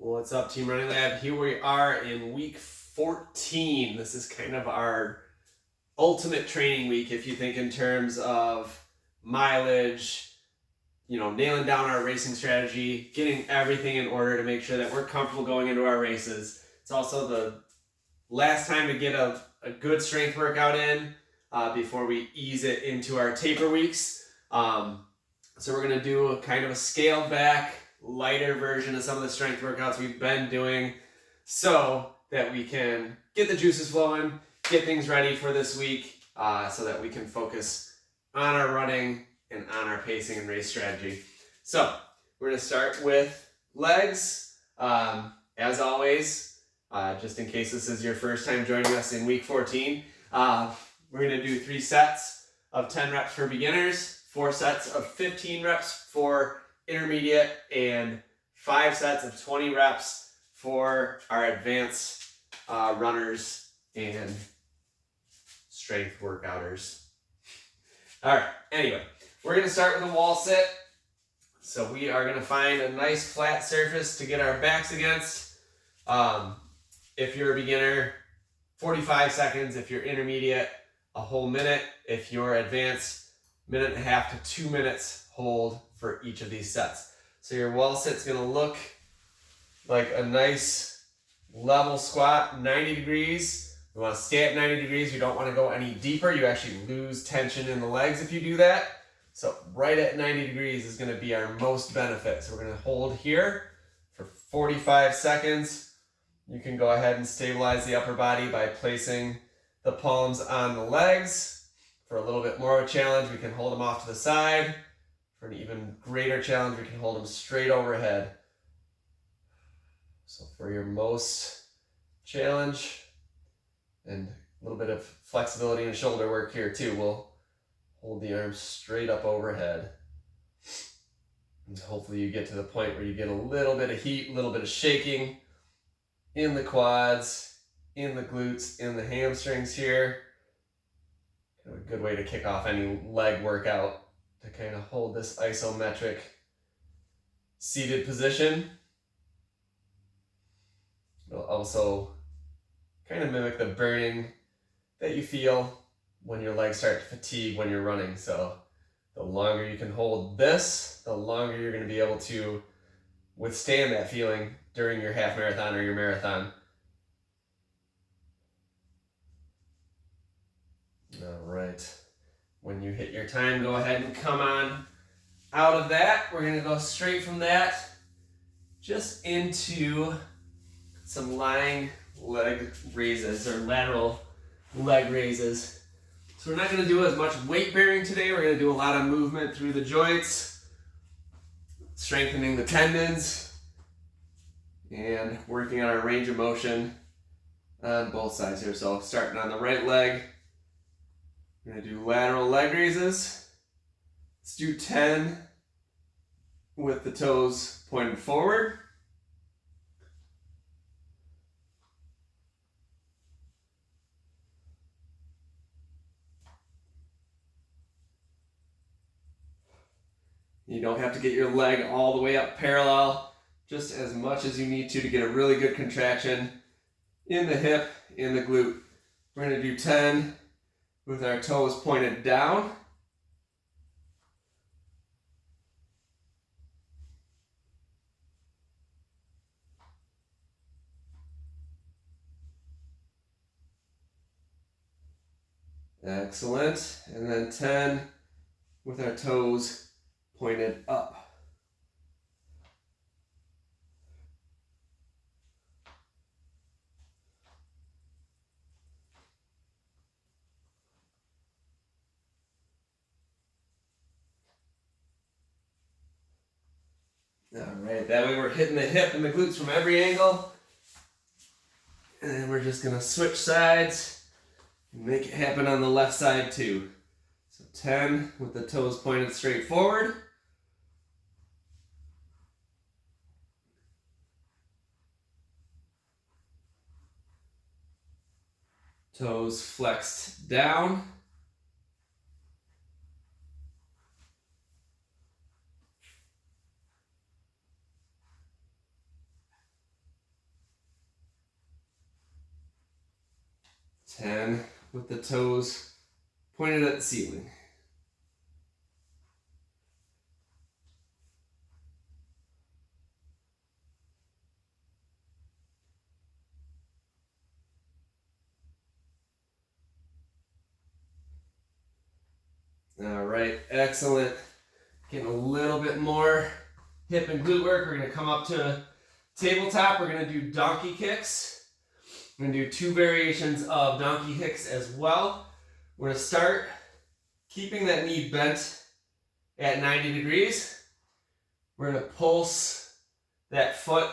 What's up, Team Running Lab? Here we are in week 14. This is kind of our ultimate training week if you think in terms of mileage, nailing down our racing strategy, getting everything in order to make sure that we're comfortable going into our races. It's also the last time to get a good strength workout in before we ease it into our taper weeks. So we're going to do a kind of a scaled back, lighter version of some of the strength workouts we've been doing so that we can get the juices flowing, get things ready for this week so that we can focus on our running and on our pacing and race strategy. So we're going to start with legs. As always, just in case this is your first time joining us in week 14, we're going to do 3 sets of 10 reps for beginners, 4 sets of 15 reps for intermediate, and 5 sets of 20 reps for our advanced runners and strength workouters. All right, anyway, we're going to start with a wall sit. So we are going to find a nice flat surface to get our backs against. If you're a beginner, 45 seconds. If you're intermediate, a whole minute. If you're advanced, 1.5 to 2 minutes hold for each of these sets. So your wall sit's going to look like a nice level squat, 90 degrees. We want to stay at 90 degrees. You don't want to go any deeper. You actually lose tension in the legs if you do that. So right at 90 degrees is going to be our most benefit. So we're going to hold here for 45 seconds. You can go ahead and stabilize the upper body by placing the palms on the legs. For a little bit more of a challenge, we can hold them off to the side. For an even greater challenge, we can hold them straight overhead. So for your most challenge and a little bit of flexibility and shoulder work here too, we'll hold the arms straight up overhead. And hopefully you get to the point where you get a little bit of heat, a little bit of shaking in the quads, in the glutes, in the hamstrings here. Kind of a good way to kick off any leg workout, to kind of hold this isometric seated position. It'll also kind of mimic the burning that you feel when your legs start to fatigue when you're running. So the longer you can hold this, the longer you're going to be able to withstand that feeling during your half marathon or your marathon. All right. When you hit your time, go ahead and come on out of that. We're going to go straight from that just into some lying leg raises or lateral leg raises. So we're not going to do as much weight bearing today. We're going to do a lot of movement through the joints, strengthening the tendons, and working on our range of motion on both sides here. So starting on the right leg, we're going to do lateral leg raises. Let's do 10 with the toes pointed forward. You don't have to get your leg all the way up parallel, just as much as you need to get a really good contraction in the hip, in the glute. We're going to do 10 with our toes pointed down. Excellent. And then 10 with our toes pointed up. All right, that way we're hitting the hip and the glutes from every angle. And then we're just gonna switch sides and make it happen on the left side too. So 10 with the toes pointed straight forward. Toes flexed down. 10 with the toes pointed at the ceiling. All right, excellent. Getting a little bit more hip and glute work. We're going to come up to tabletop. We're going to do donkey kicks. We're going to do 2 variations of donkey kicks as well. We're going to start keeping that knee bent at 90 degrees. We're going to pulse that foot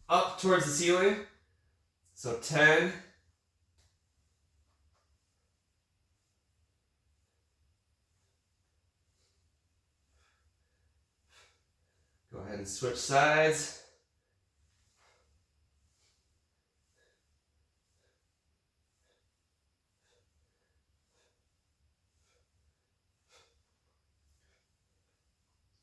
up towards the ceiling. So 10. Go ahead and switch sides.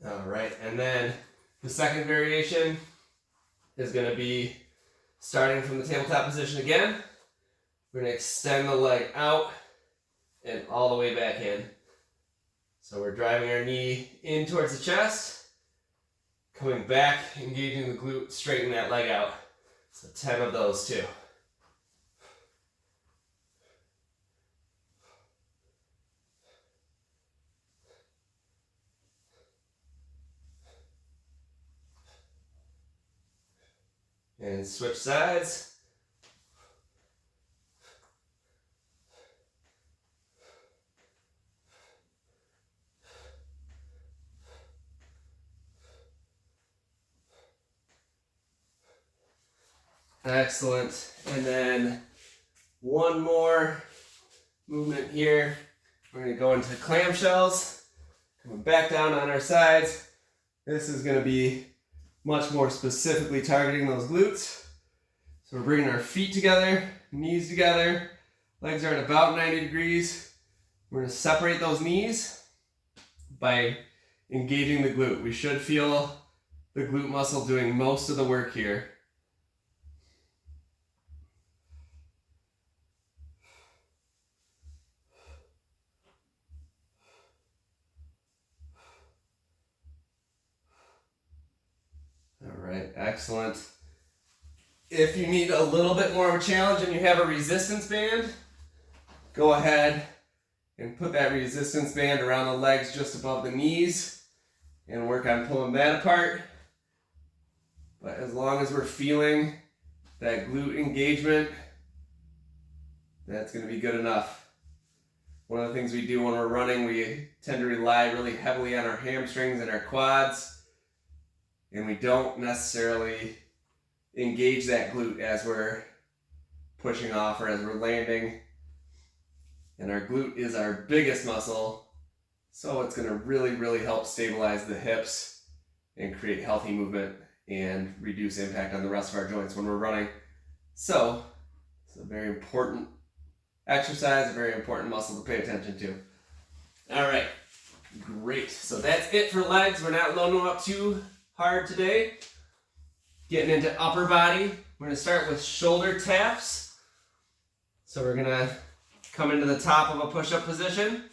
All right, and then the second variation is going to be starting from the tabletop position again. We're going to extend the leg out and all the way back in. So we're driving our knee in towards the chest, coming back, engaging the glute, straighten that leg out. So 10 of those too. And switch sides. Excellent. And then one more movement here. We're going to go into clamshells. Coming back down on our sides. This is going to be much more specifically targeting those glutes. So we're bringing our feet together, knees together, legs are at about 90 degrees. We're going to separate those knees by engaging the glute. We should feel the glute muscle doing most of the work here. All right, excellent. If you need a little bit more of a challenge and you have a resistance band, go ahead and put that resistance band around the legs just above the knees and work on pulling that apart. But as long as we're feeling that glute engagement, that's going to be good enough. One of the things we do when we're running, we tend to rely really heavily on our hamstrings and our quads, and we don't necessarily engage that glute as we're pushing off or as we're landing. And our glute is our biggest muscle, so it's going to really, really help stabilize the hips and create healthy movement and reduce impact on the rest of our joints when we're running. So it's a very important exercise, a very important muscle to pay attention to. All right, great. So that's it for legs. We're not loading them up too hard today. Getting into upper body, we're going to start with shoulder taps. So we're going to come into the top of a push-up position.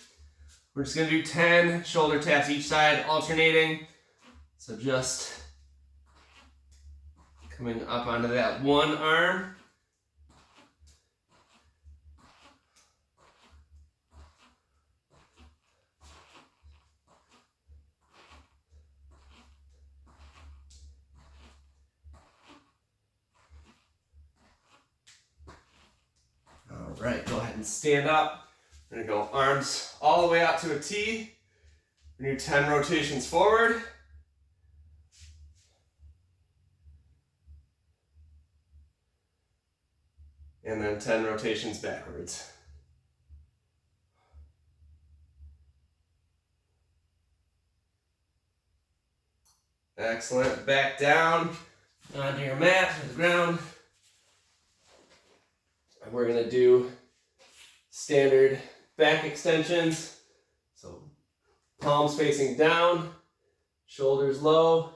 We're just going to do 10 shoulder taps each side, alternating. So just coming up onto that one arm. All right, go ahead and stand up. We're going to go arms all the way out to a T. We're going to do 10 rotations forward. And then 10 rotations backwards. Excellent. Back down onto your mat or the ground. And we're going to do standard back extensions. So palms facing down, shoulders low.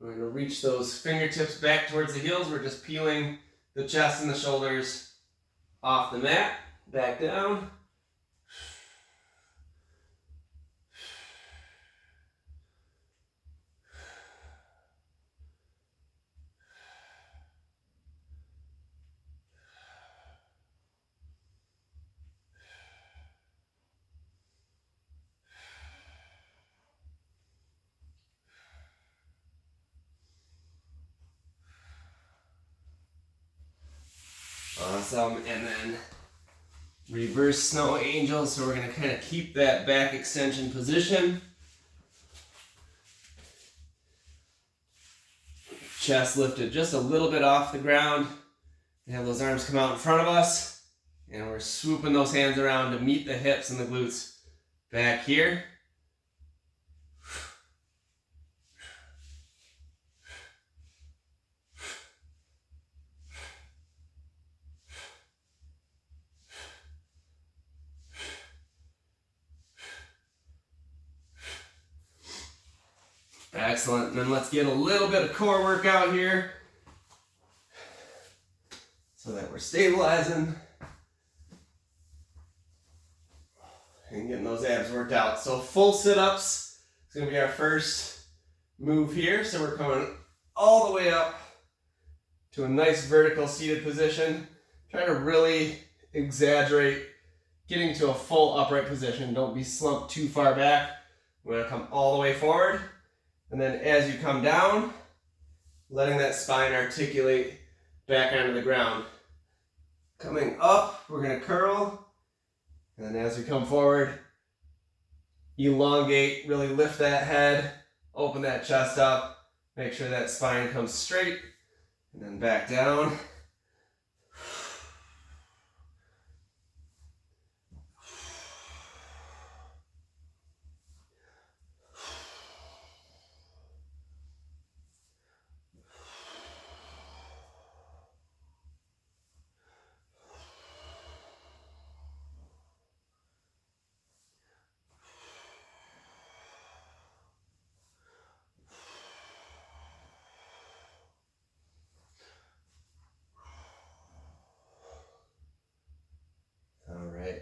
We're going to reach those fingertips back towards the heels. We're just peeling the chest and the shoulders off the mat, back down. Awesome, and then reverse snow angel, so we're going to kind of keep that back extension position. Chest lifted just a little bit off the ground. We have those arms come out in front of us, and we're swooping those hands around to meet the hips and the glutes back here. Excellent. And then let's get a little bit of core workout here so that we're stabilizing and getting those abs worked out. So full sit-ups is going to be our first move here. So we're coming all the way up to a nice vertical seated position. Try to really exaggerate getting to a full upright position. Don't be slumped too far back. We're going to come all the way forward. And then as you come down, letting that spine articulate back onto the ground. Coming up, we're going to curl. And then as we come forward, elongate, really lift that head, open that chest up, make sure that spine comes straight, and then back down.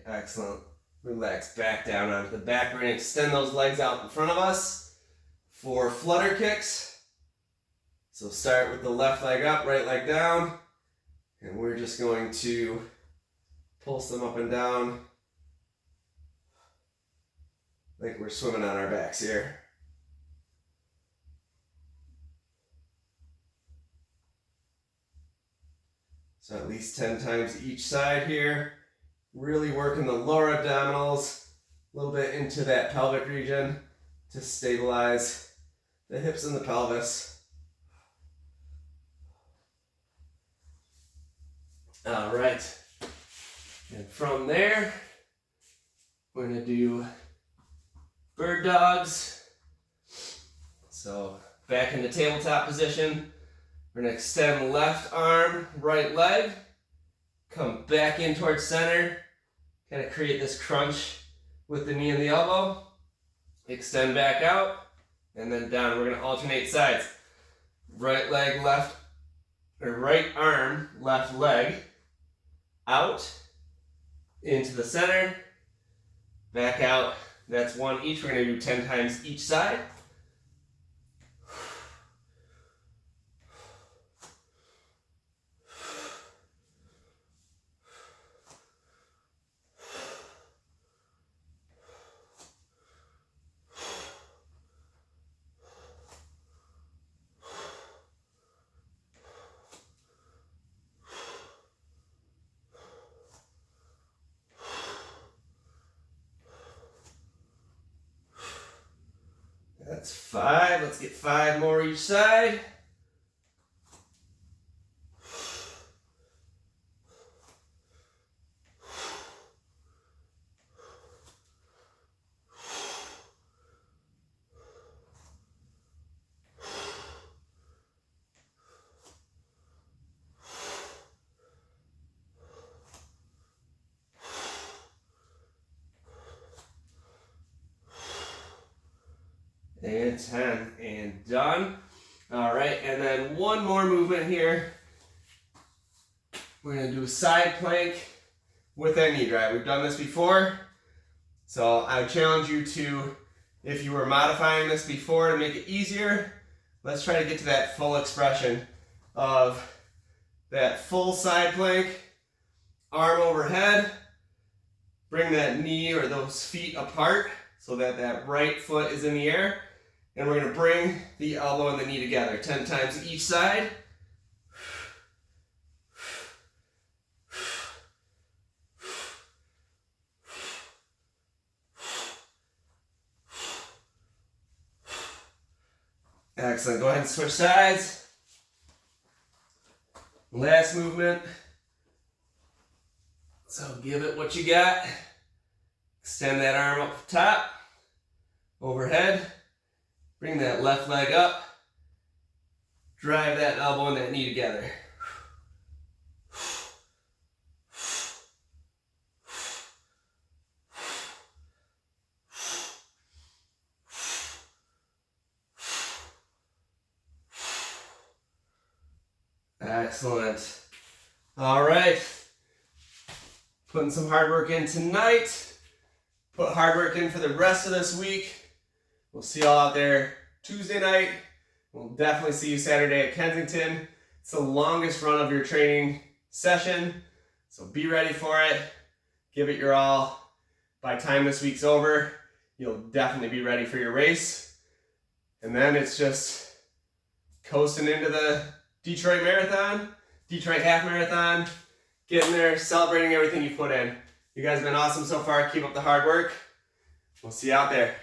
Excellent. Relax back down onto the back. We're going to extend those legs out in front of us for flutter kicks. So start with the left leg up, right leg down. And we're just going to pulse them up and down like we're swimming on our backs here. So at least 10 times each side here. Really working the lower abdominals, a little bit into that pelvic region to stabilize the hips and the pelvis. All right. And from there, we're going to do bird dogs. So back into tabletop position. We're going to extend left arm, right leg. Come back in towards center, kind of create this crunch with the knee and the elbow. Extend back out, and then down. We're going to alternate sides. Right leg, left, or right arm, left leg, out, into the center, back out. That's one each. We're going to do 10 times each side. That's 5. Let's get 5 more each side. And 10, and done. All right, and then one more movement here. We're gonna do a side plank with that knee drive. We've done this before, so I would challenge you to, if you were modifying this before to make it easier, let's try to get to that full expression of that full side plank, arm overhead, bring that knee or those feet apart so that that right foot is in the air, and we're going to bring the elbow and the knee together 10 times each side. Excellent. Go ahead and switch sides. Last movement. So give it what you got. Extend that arm up top, overhead. Bring that left leg up. Drive that elbow and that knee together. Excellent. All right. Putting some hard work in tonight. Put hard work in for the rest of this week. We'll see y'all out there Tuesday night. We'll definitely see you Saturday at Kensington. It's the longest run of your training session, so be ready for it. Give it your all. By the time this week's over, you'll definitely be ready for your race. And then it's just coasting into the Detroit Marathon, Detroit Half Marathon, getting there, celebrating everything you put in. You guys have been awesome so far. Keep up the hard work. We'll see you out there.